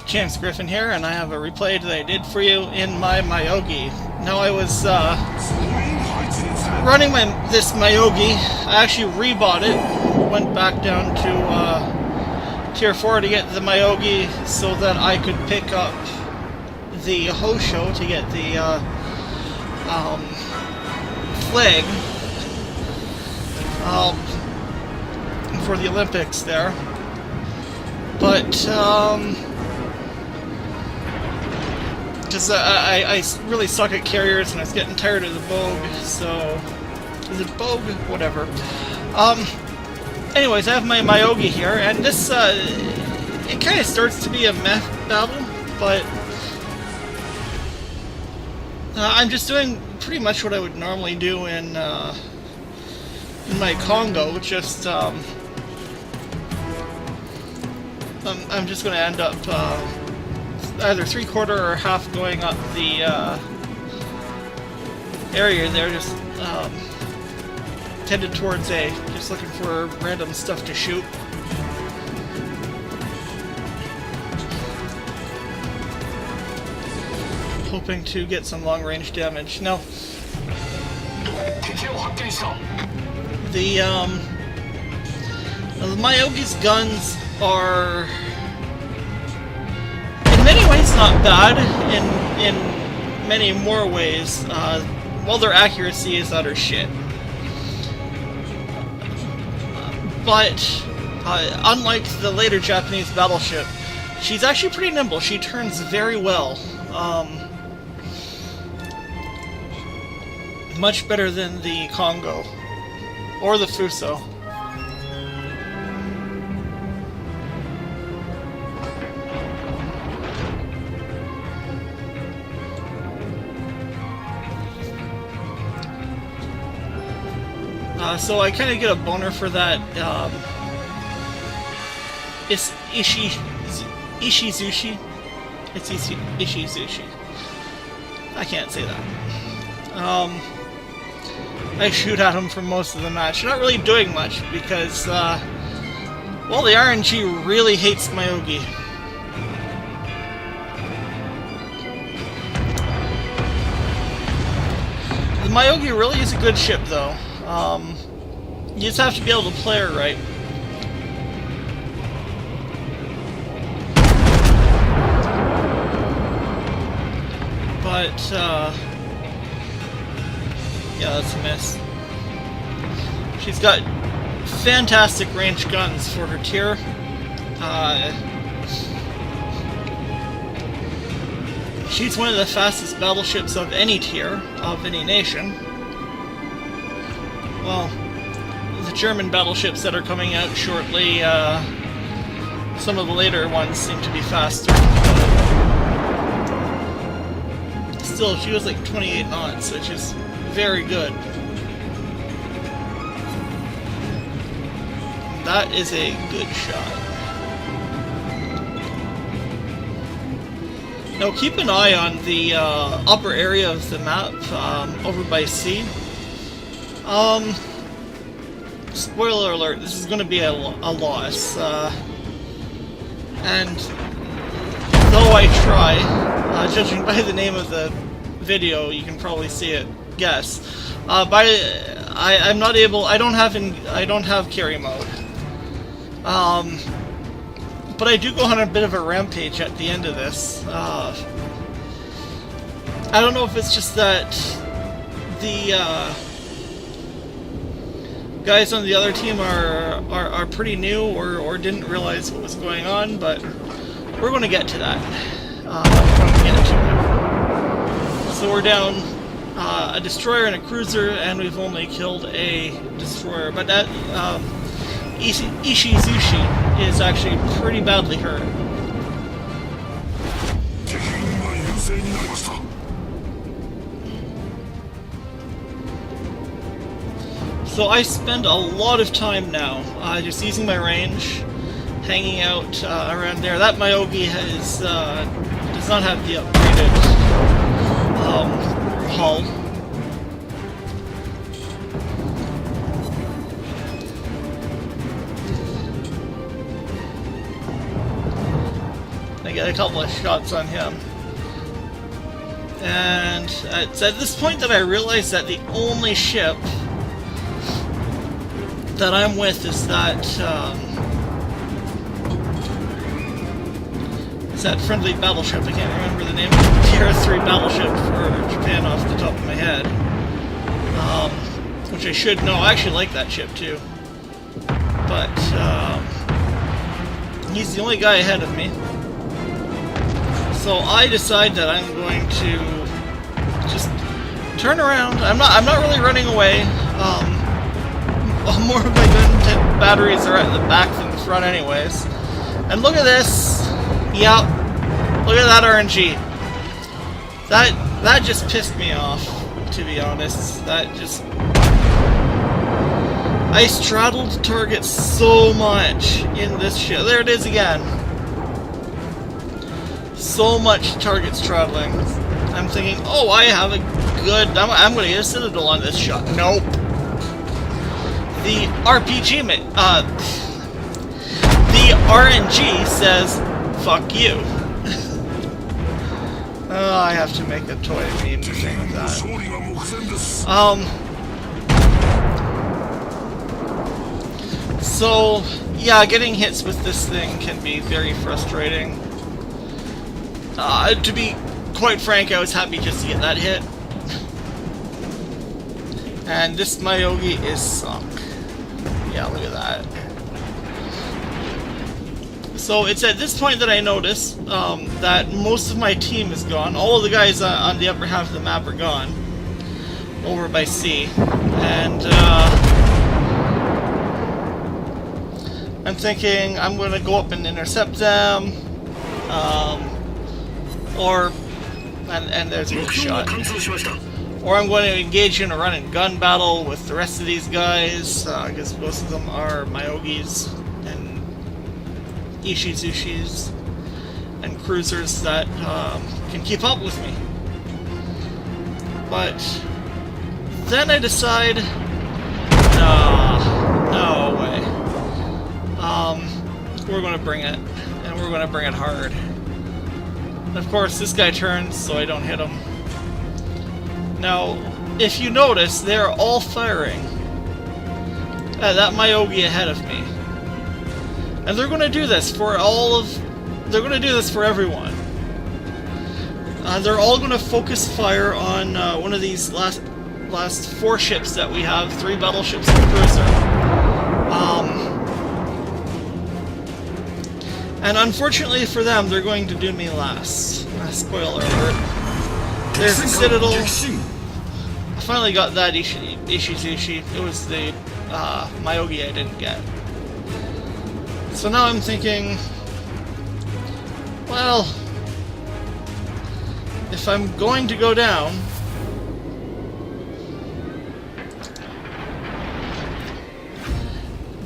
James Griffin here, and I have a replay that I did for you in my Myogi. Now I was running this Myogi. I actually rebought it, went back down to Tier 4 to get the Myogi so that I could pick up the Hosho to get the flag for the Olympics there. But because I really suck at carriers and I was getting tired of the Bogue, so... Is it Bogue? Whatever. Anyways, I have my Myogi here, and this, it kind of starts to be a meh battle, but... I'm just doing pretty much what I would normally do in my Congo, just, I'm just going to end up either 3/4 or half going up the area there, just tended towards A, just looking for random stuff to shoot. Hoping to get some long-range damage. Now, the Myogi's guns are in many ways not bad, in many more ways, while their accuracy is utter shit. But, unlike the later Japanese battleship, she's actually pretty nimble. She turns very well. Much better than the Congo. Or the Fuso. So I kind of get a boner for that, it's Ishizushi. It's Ishizushi. I can't say that. I shoot at him for most of the match. Not really doing much, because, well, the RNG really hates Myogi. The Myogi really is a good ship, though. You just have to be able to play her right. But, yeah, that's a miss. She's got fantastic range guns for her tier. She's one of the fastest battleships of any tier, of any nation. Well, the German battleships that are coming out shortly, some of the later ones seem to be faster. Still, she was like 28 knots, which is very good. That is a good shot. Now keep an eye on the upper area of the map, over by C. Spoiler alert, this is going to be a loss. And though I try, judging by the name of the video, you can probably see it. Guess. I'm not able. I don't have carry mode. But I do go on a bit of a rampage at the end of this. I don't know if it's just that the guys on the other team are pretty new or didn't realize what was going on, but we're going to get to that. So we're down a destroyer and a cruiser, and we've only killed a destroyer. But that Ishizushi is actually pretty badly hurt. So I spend a lot of time now just using my range, hanging out around there. That Myogi does not have the upgraded hull. I get a couple of shots on him. And it's at this point that I realize that the only ship that I'm with is that friendly battleship. I can't remember the name of the Tier 3 battleship for Japan off the top of my head. Which I should know. I actually like that ship too. But he's the only guy ahead of me. So I decide that I'm going to just turn around. I'm not really running away. More of my gun batteries are at the back than the front anyways. And look at this. Yep. Look at that RNG. That just pissed me off, to be honest. That just... I straddled targets so much in this shit. There it is again. So much target straddling. I'm thinking, oh, I have a good... I'm going to get a Citadel on this shot. Nope. The RPG... the RNG says, fuck you. Oh, I have to make a toy meme thing with that. So, yeah, getting hits with this thing can be very frustrating. To be quite frank, I was happy just to get that hit. And this Myogi is sunk. Yeah, look at that. So it's at this point that I notice that most of my team is gone. All of the guys on the upper half of the map are gone. Over by sea. And I'm thinking I'm going to go up and intercept them. And there's a good shot. Or I'm going to engage in a run and gun battle with the rest of these guys, because most of them are Myogis and Ishizushis and cruisers that can keep up with me. But then I decide, no way. We're going to bring it, and we're going to bring it hard. And of course, this guy turns, so I don't hit him. Now, if you notice, they're all firing at that Myogi ahead of me. And they're going to do this for they're going to do this for everyone. They're all going to focus fire on one of these last 4 ships that we have, 3 battleships and a cruiser. And unfortunately for them, they're going to do me last. Spoiler alert. There's the Citadel. I finally got that Ishizushi. It was the Myogi I didn't get. So now I'm thinking, well, if I'm going to go down,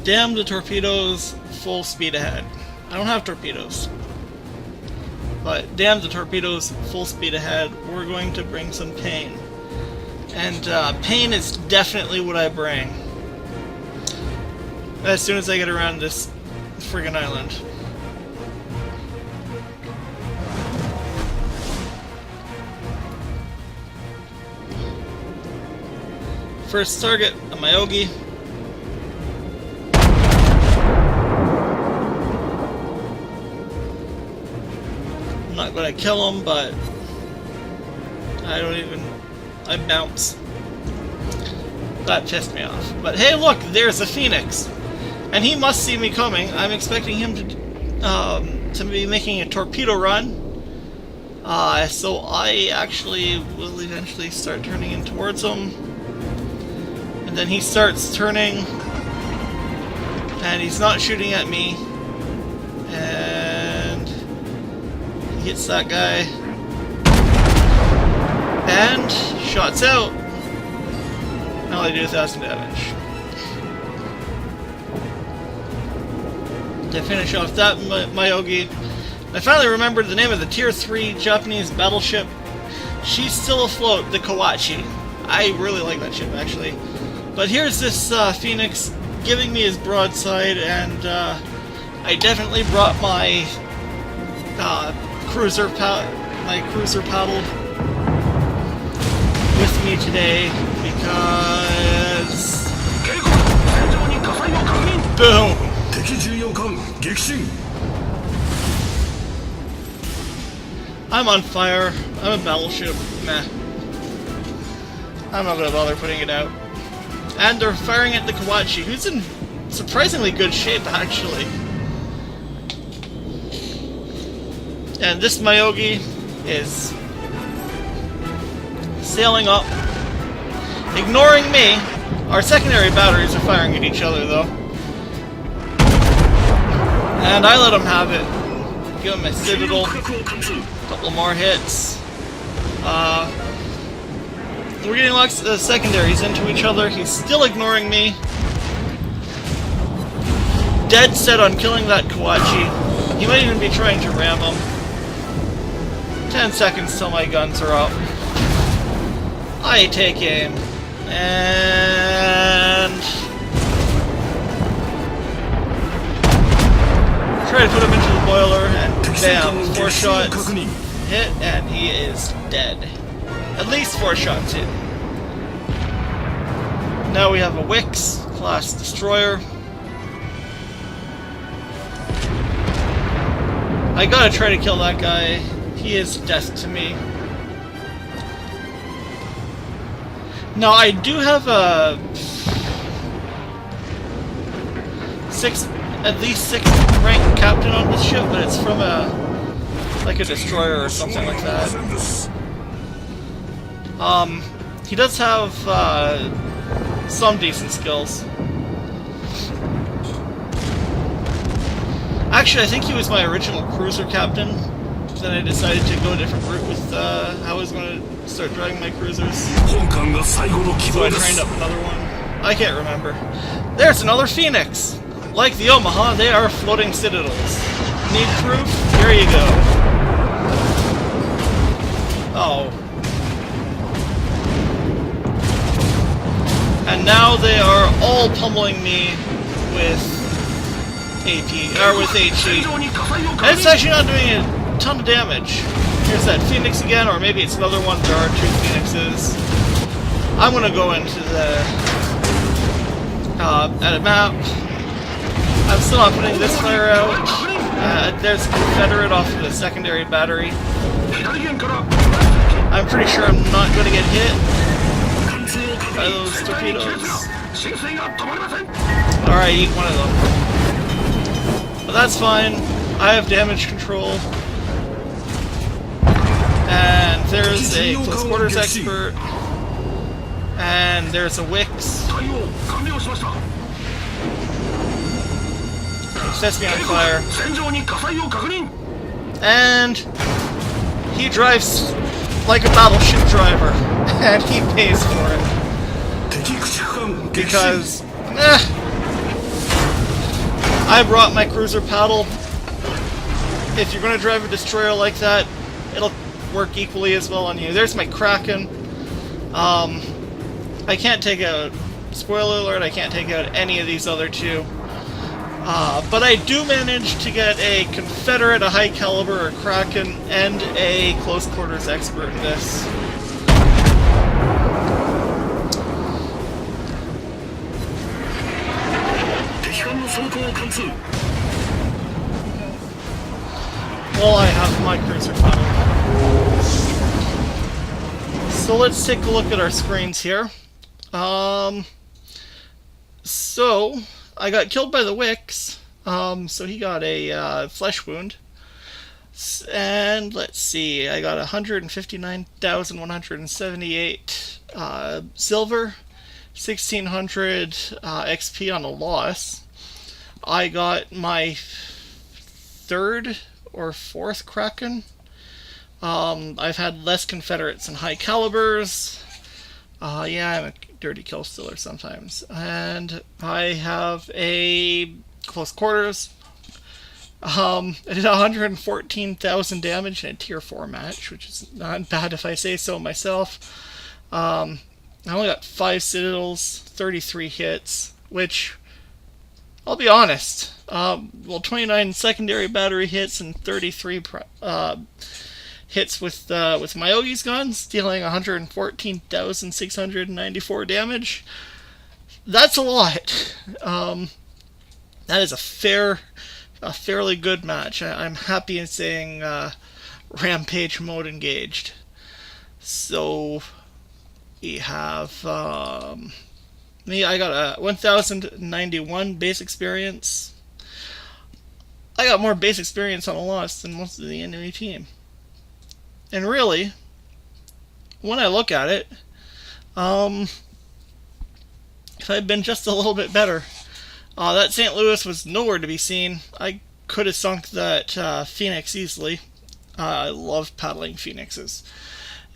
damn the torpedoes, full speed ahead. I don't have torpedoes. But damn the torpedoes, full speed ahead. We're going to bring some pain. And pain is definitely what I bring. As soon as I get around this friggin' island. First target, a Myogi. I'm not gonna kill him, but I bounce. That pissed me off. But hey, look, there's a Phoenix, and he must see me coming. I'm expecting him to be making a torpedo run. So I actually will eventually start turning in towards him, and then he starts turning, and he's not shooting at me, and he hits that guy, and shots out. Now I do 1,000 damage. To finish off that Myogi, I finally remembered the name of the Tier 3 Japanese battleship. She's still afloat, the Kawachi. I really like that ship, actually. But here's this Phoenix giving me his broadside, and I definitely brought my my cruiser paddle with me today because boom. I'm on fire. I'm a battleship. Meh. I'm not gonna bother putting it out. And they're firing at the Kawachi, who's in surprisingly good shape, actually. And this Myogi is sailing up, ignoring me. Our secondary batteries are firing at each other, though. And I let him have it. Give him a citadel. Couple more hits. We're getting lots of secondaries into each other. He's still ignoring me. Dead set on killing that Kawachi. He might even be trying to ram him. 10 seconds till my guns are up. I take aim. And try to put him into the boiler, and bam, 4 shots hit, and he is dead. At least 4 shots hit. Now we have a Wix class destroyer. I gotta try to kill that guy. He is death to me. Now I do have a at least 6 rank captain on this ship, but it's from a destroyer or something like that. He does have some decent skills. Actually, I think he was my original cruiser captain. Then I decided to go a different route with how I was going to start driving my cruisers. So I trained up another one. I can't remember. There's another Phoenix! Like the Omaha, they are floating citadels. Need proof? Here you go. Oh. And now they are all pummeling me with AP, or with HE. And it's actually not doing a ton of damage. Here's that Phoenix again, or maybe it's another one. There are 2 Phoenixes. I'm gonna go into the edit map. I'm still not putting this fire out. There's a Confederate off of the secondary battery. I'm pretty sure I'm not gonna get hit by those torpedoes. Alright, eat one of them. But that's fine. I have damage control. And there's a close quarters expert. And there's a Wix. Sets me on fire. And he drives like a battleship driver. And he pays for it. Because I brought my cruiser paddle. If you're going to drive a destroyer like that, it'll work equally as well on you. There's my Kraken. I can't take out, spoiler alert, I can't take out any of these other 2. But I do manage to get a Confederate, a high caliber, a Kraken, and a close quarters expert in this. Well, I have my cruiser paddle. So let's take a look at our screens here. So I got killed by the Wix. So he got a flesh wound. And let's see, I got 159,178 silver, 1,600 XP on a loss. I got my 3rd or 4th Kraken. I've had less Confederates and high calibers. Yeah, I'm a dirty kill stealer sometimes. And I have a close quarters. I did 114,000 damage in a tier 4 match, which is not bad if I say so myself. I only got 5 citadels, 33 hits, which I'll be honest. Well, 29 secondary battery hits and 33 hits with Myogi's guns, dealing 114,694 damage. That's a lot. That is a fairly good match. I'm happy in saying Rampage mode engaged. So we have me. I got a 1,091 base experience. I got more base experience on a loss than most of the enemy team. And really, when I look at it, if I'd been just a little bit better, that St. Louis was nowhere to be seen. I could have sunk that Phoenix easily. I love paddling Phoenixes.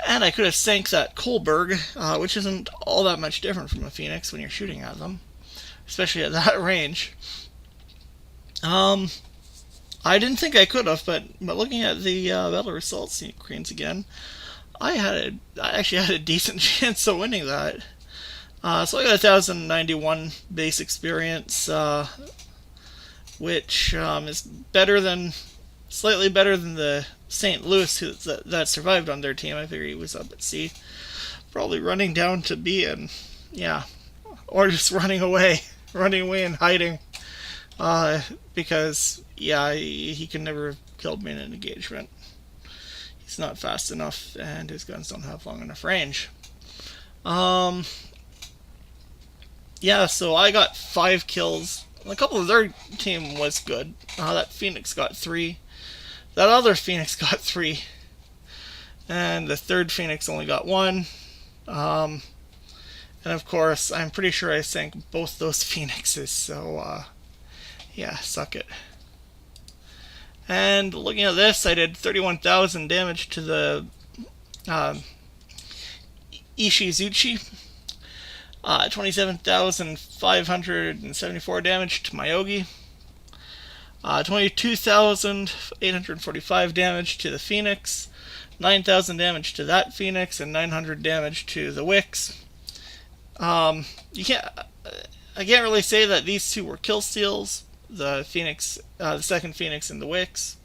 And I could have sank that Kohlberg, which isn't all that much different from a Phoenix when you're shooting at them, especially at that range. I didn't think I could have, but looking at the battle results screens again, I actually had a decent chance of winning that. So I got 1,091 base experience, which is slightly better than the St. Louis that survived on their team. I figured he was up at C, probably running down to B, and yeah, or just running away and hiding, because yeah, he can never have killed me in an engagement. He's not fast enough, and his guns don't have long enough range. Yeah, so I got 5 kills. A couple of their team was good. That Phoenix got 3. That other Phoenix got 3. And the third Phoenix only got 1. And of course, I'm pretty sure I sank both those Phoenixes. So, yeah, suck it. And looking at this, I did 31,000 damage to the Ishizuchi. 27,574 damage to Myogi. 22,845 damage to the Phoenix. 9,000 damage to that Phoenix, and 900 damage to the Wicks. I can't really say that these two were kill steals. The Phoenix, the second Phoenix, and the Wicks,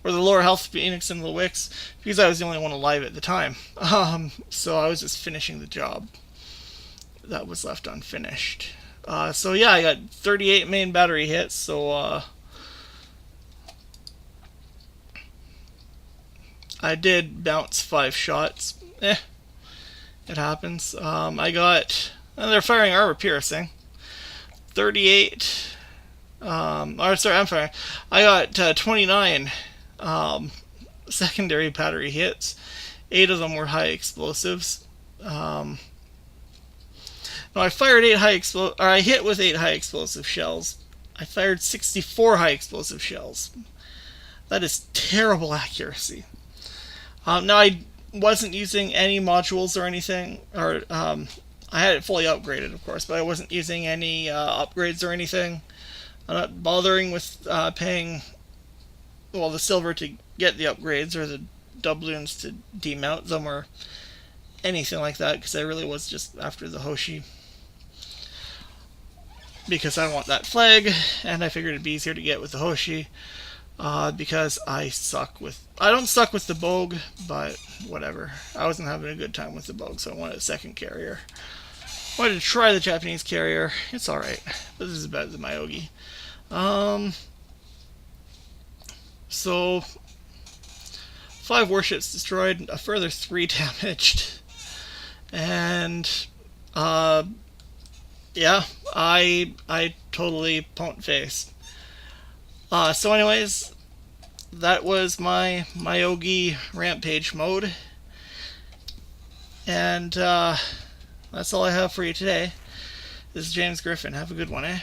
or the lower health Phoenix and the Wicks, because I was the only one alive at the time. So I was just finishing the job that was left unfinished. So yeah, I got 38 main battery hits. So I did bounce 5 shots. It happens. I got, and they're firing armor piercing. 38. I'm sorry. I got 29 secondary battery hits. 8 of them were high explosives. No, I fired I hit with 8 high explosive shells. I fired 64 high explosive shells. That is terrible accuracy. Now I wasn't using any modules or anything, or I had it fully upgraded, of course, but I wasn't using any upgrades or anything. I'm not bothering with paying, well, the silver to get the upgrades or the doubloons to demount them or anything like that, because I really was just after the Hoshi. Because I want that flag, and I figured it'd be easier to get with the Hoshi, because I don't suck with the Bogue, but whatever. I wasn't having a good time with the Bogue, so I wanted a second carrier. I wanted to try the Japanese carrier. It's alright, but this is better than Myogi. So 5 warships destroyed, a further 3 damaged, and yeah, I totally punked face. So anyways, that was my Myogi Rampage mode, and that's all I have for you today. This is James Griffin. Have a good one, eh?